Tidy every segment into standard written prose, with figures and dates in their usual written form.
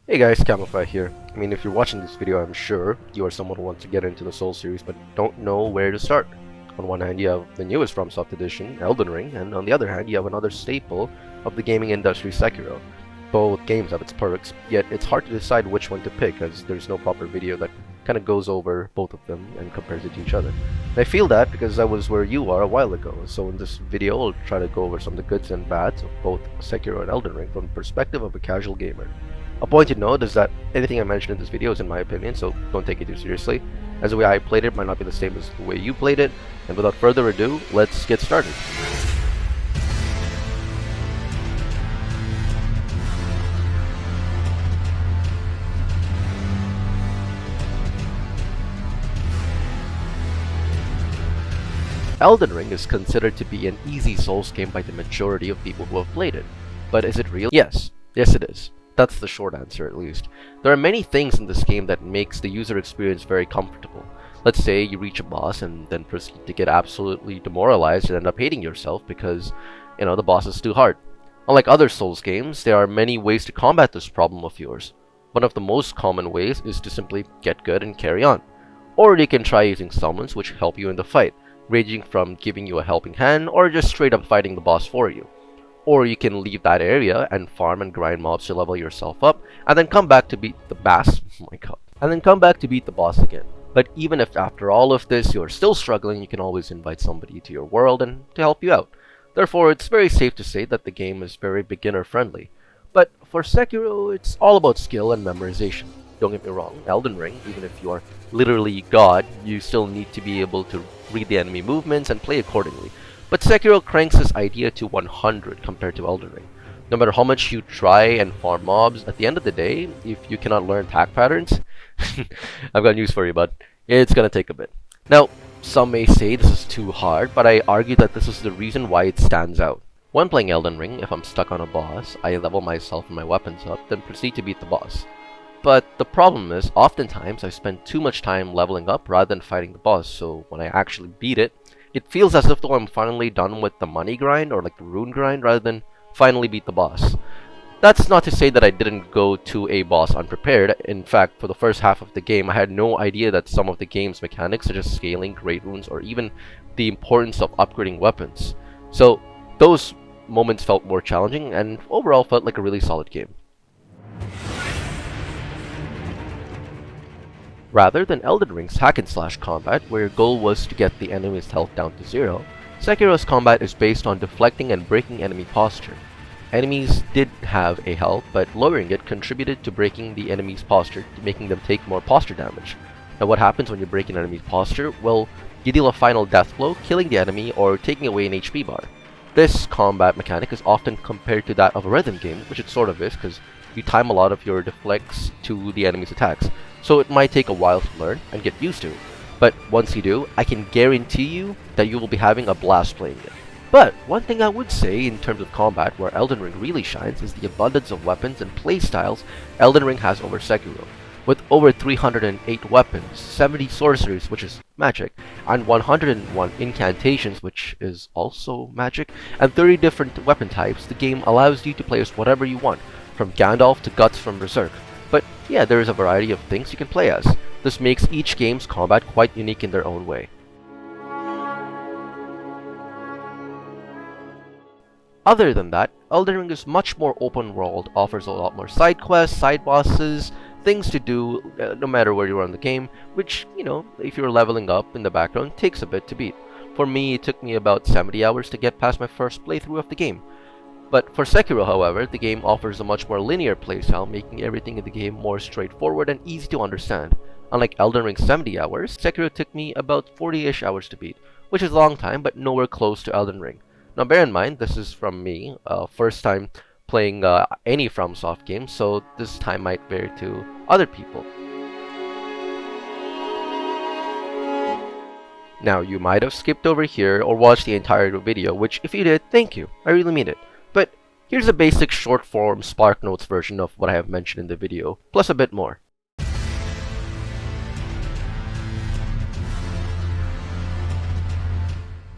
Hey guys, Camify here. If you're watching this video, I'm sure you are someone who wants to get into the Soul series but don't know where to start. On one hand, you have the newest FromSoft edition, Elden Ring, and on the other hand, you have another staple of the gaming industry, Sekiro. Both games have its perks, yet it's hard to decide which one to pick as there's no proper video that kind of goes over both of them and compares it to each other. And I feel that because I was where you are a while ago, so in this video I'll try to go over some of the goods and bads of both Sekiro and Elden Ring from the perspective of a casual gamer. A point to note is that anything I mention in this video is in my opinion, so don't take it too seriously, as the way I played it might not be the same as the way you played it, and without further ado, let's get started. Elden Ring is considered to be an easy Souls game by the majority of people who have played it. But is it real? Yes. Yes it is. That's the short answer, at least. There are many things in this game that makes the user experience very comfortable. Let's say you reach a boss and then proceed to get absolutely demoralized and end up hating yourself because, the boss is too hard. Unlike other Souls games, there are many ways to combat this problem of yours. One of the most common ways is to simply get good and carry on. Or you can try using summons which help you in the fight, ranging from giving you a helping hand or just straight up fighting the boss for you. Or you can leave that area and farm and grind mobs to level yourself up, and then come back to beat the boss. Oh my god. And then come back to beat the boss again. But even if after all of this you're still struggling, you can always invite somebody to your world and to help you out. Therefore, it's very safe to say that the game is very beginner friendly. But for Sekiro, it's all about skill and memorization. Don't get me wrong, Elden Ring, even if you are literally God, you still need to be able to read the enemy movements and play accordingly. But Sekiro cranks this idea to 100 compared to Elden Ring. No matter how much you try and farm mobs, at the end of the day, if you cannot learn attack patterns, I've got news for you, bud. It's gonna take a bit. Now, some may say this is too hard, but I argue that this is the reason why it stands out. When playing Elden Ring, if I'm stuck on a boss, I level myself and my weapons up, then proceed to beat the boss. But the problem is, oftentimes I spend too much time leveling up rather than fighting the boss, so when I actually beat it, it feels as if though I'm finally done with the money grind or like the rune grind rather than finally beat the boss. That's not to say that I didn't go to a boss unprepared. In fact, for the first half of the game, I had no idea that some of the game's mechanics such as scaling, great runes, or even the importance of upgrading weapons. So those moments felt more challenging and overall felt like a really solid game. Rather than Elden Ring's hack-and-slash combat, where your goal was to get the enemy's health down to zero, Sekiro's combat is based on deflecting and breaking enemy posture. Enemies did have a health, but lowering it contributed to breaking the enemy's posture, making them take more posture damage. Now what happens when you break an enemy's posture? Well, you deal a final death blow, killing the enemy or taking away an HP bar. This combat mechanic is often compared to that of a rhythm game, which it sort of is, because you time a lot of your deflects to the enemy's attacks. So it might take a while to learn and get used to. But once you do, I can guarantee you that you will be having a blast playing it. But one thing I would say in terms of combat where Elden Ring really shines is the abundance of weapons and playstyles Elden Ring has over Sekiro. With over 308 weapons, 70 sorceries, which is magic, and 101 incantations, which is also magic, and 30 different weapon types, the game allows you to play as whatever you want, from Gandalf to Guts from Berserk. But yeah, there is a variety of things you can play as. This makes each game's combat quite unique in their own way. Other than that, Elden Ring is much more open world, offers a lot more side quests, side bosses, things to do no matter where you are in the game, which, if you're leveling up in the background, takes a bit to beat. For me, it took me about 70 hours to get past my first playthrough of the game. But for Sekiro, however, the game offers a much more linear playstyle, making everything in the game more straightforward and easy to understand. Unlike Elden Ring's 70 hours, Sekiro took me about 40-ish hours to beat, which is a long time, but nowhere close to Elden Ring. Now bear in mind, this is from me, first time playing any FromSoft game, so this time might vary to other people. Now you might have skipped over here or watched the entire video, which if you did, thank you, I really mean it. But here's a basic short form Spark Notes version of what I have mentioned in the video, plus a bit more.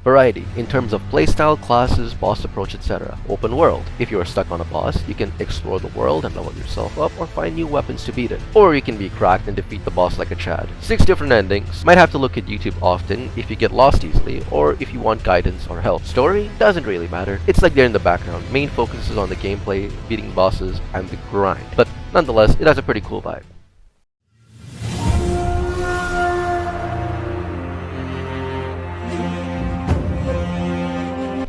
Variety, in terms of playstyle, classes, boss approach, etc. Open world, if you are stuck on a boss, you can explore the world and level yourself up or find new weapons to beat it. Or you can be cracked and defeat the boss like a Chad. 6 different endings, might have to look at YouTube often if you get lost easily or if you want guidance or help. Story, doesn't really matter, it's like they're in the background. Main focus is on the gameplay, beating bosses, and the grind. But nonetheless, it has a pretty cool vibe.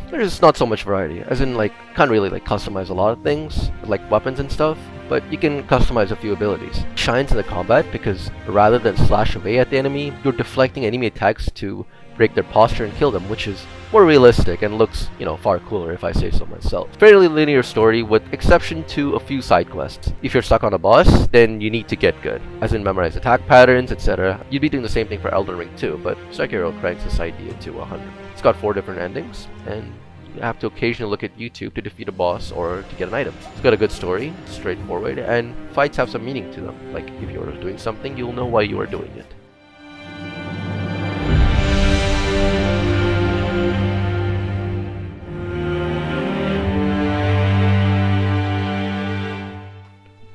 There's not so much variety, as in like, can't really like customize a lot of things, like weapons and stuff, but you can customize a few abilities. It shines in the combat because rather than slash away at the enemy, you're deflecting enemy attacks to break their posture and kill them, which is more realistic and looks, far cooler if I say so myself. Fairly linear story with exception to a few side quests. If you're stuck on a boss, then you need to get good, as in memorize attack patterns, etc. You'd be doing the same thing for Elden Ring too, but Sekiro cranks this idea to 100. It's got 4 different endings, and you have to occasionally look at YouTube to defeat a boss or to get an item. It's got a good story, straightforward, and fights have some meaning to them. Like, if you're doing something, you'll know why you are doing it.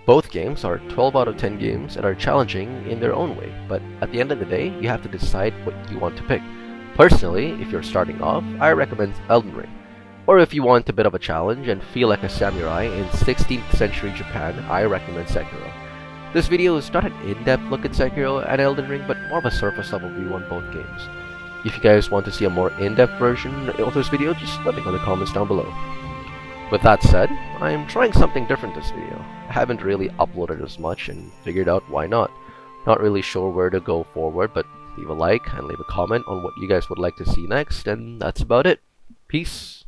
Both games are 12 out of 10 games and are challenging in their own way, but at the end of the day, you have to decide what you want to pick. Personally, if you're starting off, I recommend Elden Ring. Or if you want a bit of a challenge and feel like a samurai in 16th century Japan, I recommend Sekiro. This video is not an in-depth look at Sekiro and Elden Ring, but more of a surface level view on both games. If you guys want to see a more in-depth version of this video, just let me know in the comments down below. With that said, I'm trying something different this video. I haven't really uploaded as much and figured out why not. Not really sure where to go forward, but leave a like and leave a comment on what you guys would like to see next, and that's about it. Peace.